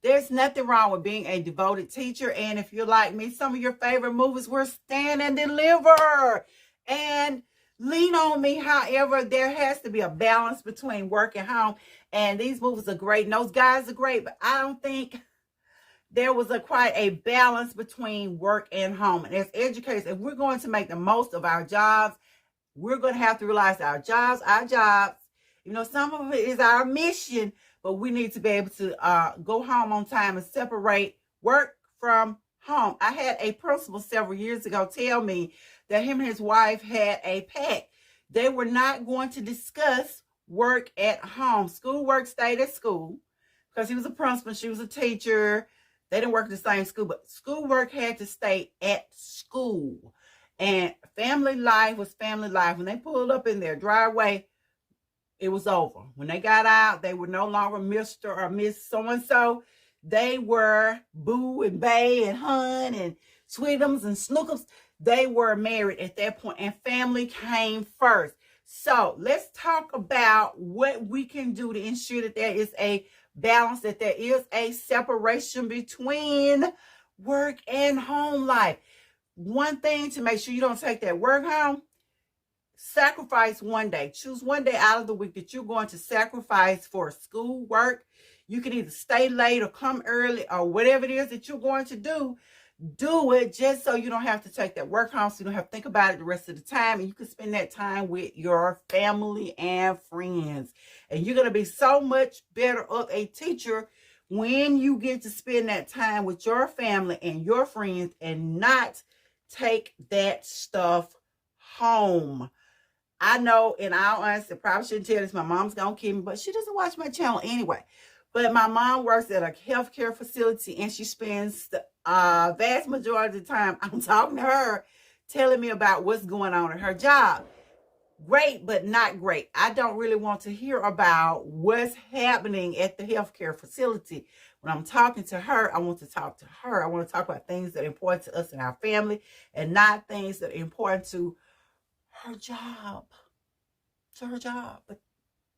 There's nothing wrong with being a devoted teacher. And if you're like me, some of your favorite movies were Stand and Deliver and Lean on Me. However, there has to be a balance between work and home. And these movies are great. And those guys are great. But I don't think there was quite a balance between work and home. And as educators, if we're going to make the most of our jobs, we're going to have to realize our jobs, some of it is our mission, but we need to be able to go home on time and separate work from home. I had a principal several years ago tell me that him and his wife had a pact. They were not going to discuss work at home. Schoolwork stayed at school because he was a principal, she was a teacher. They didn't work at the same school, but schoolwork had to stay at school. And family life was family life. When they pulled up in their driveway, it was over. When they got out, they were no longer Mr. or Miss So-and-so. They were Boo and Bay and Hun and Sweetums and Snookums. They were married at that point, and family came first. So let's talk about what we can do to ensure that there is a balance, that there is a separation between work and home life. One thing to make sure you don't take that work home, sacrifice one day. Choose one day out of the week that you're going to sacrifice for school work. You can either stay late or come early or whatever it is that you're going to do. Do it just so you don't have to take that work home, so you don't have to think about it the rest of the time, and you can spend that time with your family and friends. And you're going to be so much better of a teacher when you get to spend that time with your family and your friends and not take that stuff home. I know, in all honesty, I probably shouldn't tell this. My mom's going to kill me, but she doesn't watch my channel anyway. But my mom works at a healthcare facility, and she spends the vast majority of the time I'm talking to her, telling me about what's going on at her job. Great, but not great. I don't really want to hear about what's happening at the healthcare facility. When I'm talking to her, I want to talk to her. I want to talk about things that are important to us and our family, and not things that are important to her job. To her job. But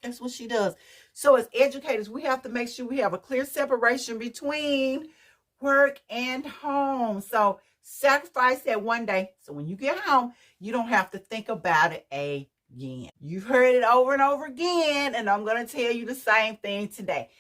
that's what she does. So as educators, we have to make sure we have a clear separation between work and home. So sacrifice that one day, so when you get home, you don't have to think about it again. You've heard it over and over again, and I'm going to tell you the same thing today.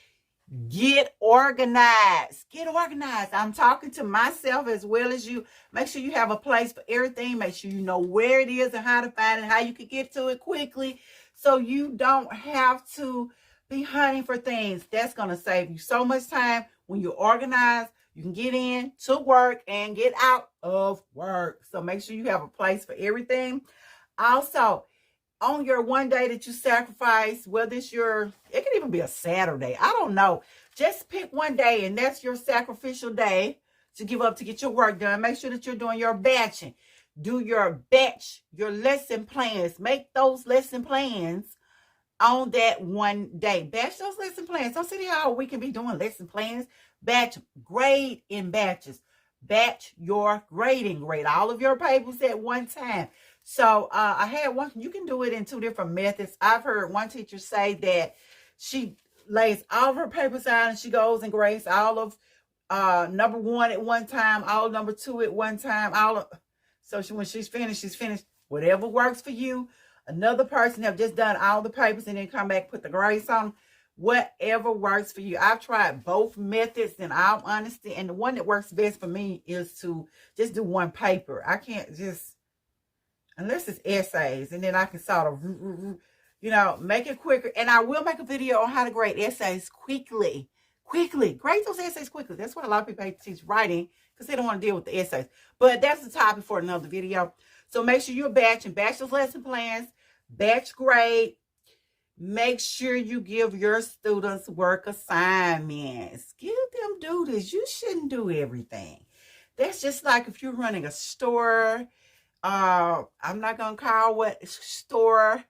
Get organized. Get organized. I'm talking to myself as well as you. Make sure you have a place for everything. Make sure you know where it is and how to find it, how you can get to it quickly, so you don't have to be hunting for things. That's going to save you so much time. When you're organized, you can get in to work and get out of work. So make sure you have a place for everything. Also, on your one day that you sacrifice, whether it's it can even be a Saturday, I don't know. Just pick one day, and that's your sacrificial day to give up to get your work done. Make sure that you're doing your batching. Do your your lesson plans. Make those lesson plans on that one day. Batch those lesson plans. Don't sit here all week and be doing lesson plans. Batch, grade in batches. Batch your grading. Grade all of your papers at one time. So I had one, you can do it in two different methods. I've heard one teacher say that she lays all of her papers out and she goes and grades all of number one at one time, all number two at one time, so when she's finished, Whatever works for you. Another person have just done all the papers and then come back, put the grades on. Whatever works for you. I've tried both methods in all honesty, and the one that works best for me is to just do one paper. I can't just, unless it's essays, and then I can sort of, make it quicker. And I will make a video on how to grade essays quickly. Grade those essays quickly. That's why a lot of people teach writing, because they don't want to deal with the essays. But that's the topic for another video. So make sure you're batching. Batch those lesson plans. Batch grade. Make sure you give your students work assignments. Give them duties. You shouldn't do everything. That's just like if you're running a store. I'm not going to call what store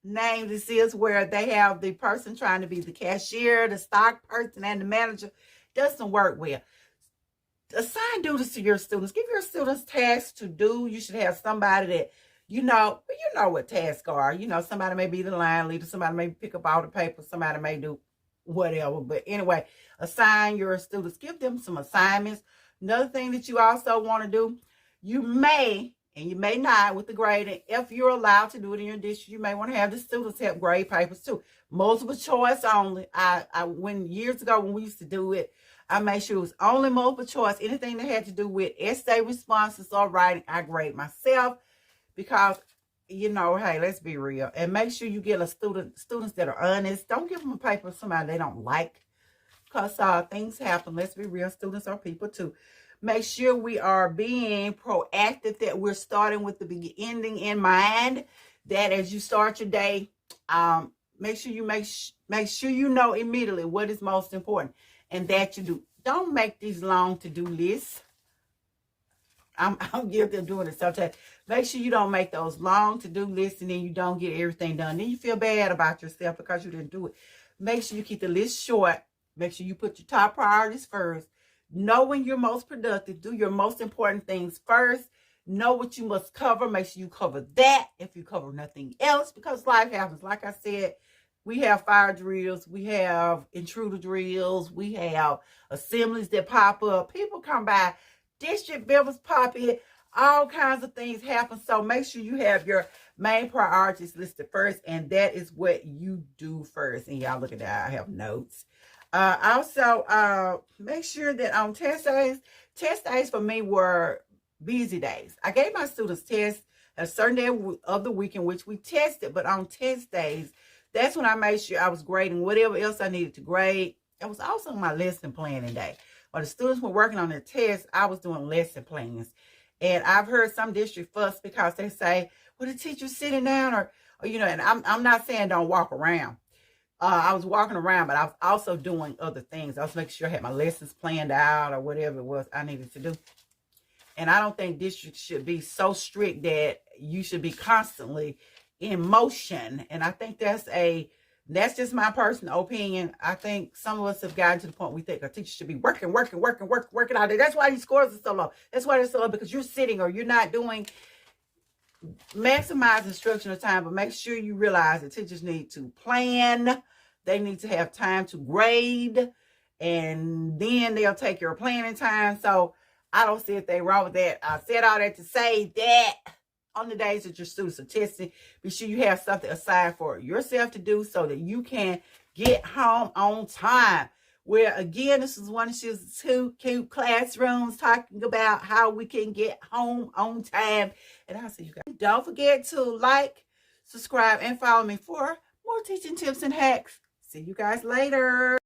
name this is, where they have the person trying to be the cashier, the stock person, and the manager. Doesn't work well. Assign duties to your students. Give your students tasks to do. You should have somebody that, you know what tasks are. Somebody may be the line leader. Somebody may pick up all the papers. Somebody may do whatever. But anyway, assign your students. Give them some assignments. Another thing that you also want to do, you may, and you may not with the grading, if you're allowed to do it in your district, you may want to have the students help grade papers too. Multiple choice only. When years ago when we used to do it, I made sure it was only multiple choice. Anything that had to do with essay responses or writing, I grade myself because, you know, hey, let's be real. And make sure you get students that are honest. Don't give them a paper somebody they don't like, because things happen. Let's be real. Students are people too. Make sure we are being proactive, that we're starting with the beginning in mind, that as you start your day, make sure you know immediately what is most important, and that you do. Don't make these long to-do lists. I'm guilty of doing it sometimes. Make sure you don't make those long to-do lists and then you don't get everything done. Then you feel bad about yourself because you didn't do it. Make sure you keep the list short. Make sure you put your top priorities first. Know when you're most productive. Do your most important things first. Know what you must cover. Make sure you cover that if you cover nothing else, because life happens. Like I said, we have fire drills. We have intruder drills. We have assemblies that pop up. People come by. District members pop in. All kinds of things happen. So make sure you have your main priorities listed first, and that is what you do first. And y'all look at that. I have notes. Also, make sure that on test days for me were busy days. I gave my students tests a certain day of the week in which we tested, but on test days, that's when I made sure I was grading whatever else I needed to grade. It was also my lesson planning day. While the students were working on their tests, I was doing lesson plans. And I've heard some district fuss because they say, well, the teacher's sitting down, or you know, and I'm not saying don't walk around. I was walking around, but I was also doing other things. I was making sure I had my lessons planned out or whatever it was I needed to do. And I don't think districts should be so strict that you should be constantly in motion. And I think that's just my personal opinion. I think some of us have gotten to the point we think a teacher should be working out there. That's why these scores are so low. That's why they're so low, because you're sitting or you're not doing. Maximize instructional time, but make sure you realize that teachers need to plan. They need to have time to grade, and then they'll take your planning time. So I don't see anything wrong with that. I said all that to say that on the days that your students are testing, be sure you have something aside for yourself to do so that you can get home on time. Where again, this is one of those two cute classrooms talking about how we can get home on time. And I'll see you guys. Don't forget to like, subscribe, and follow me for more teaching tips and hacks. See you guys later.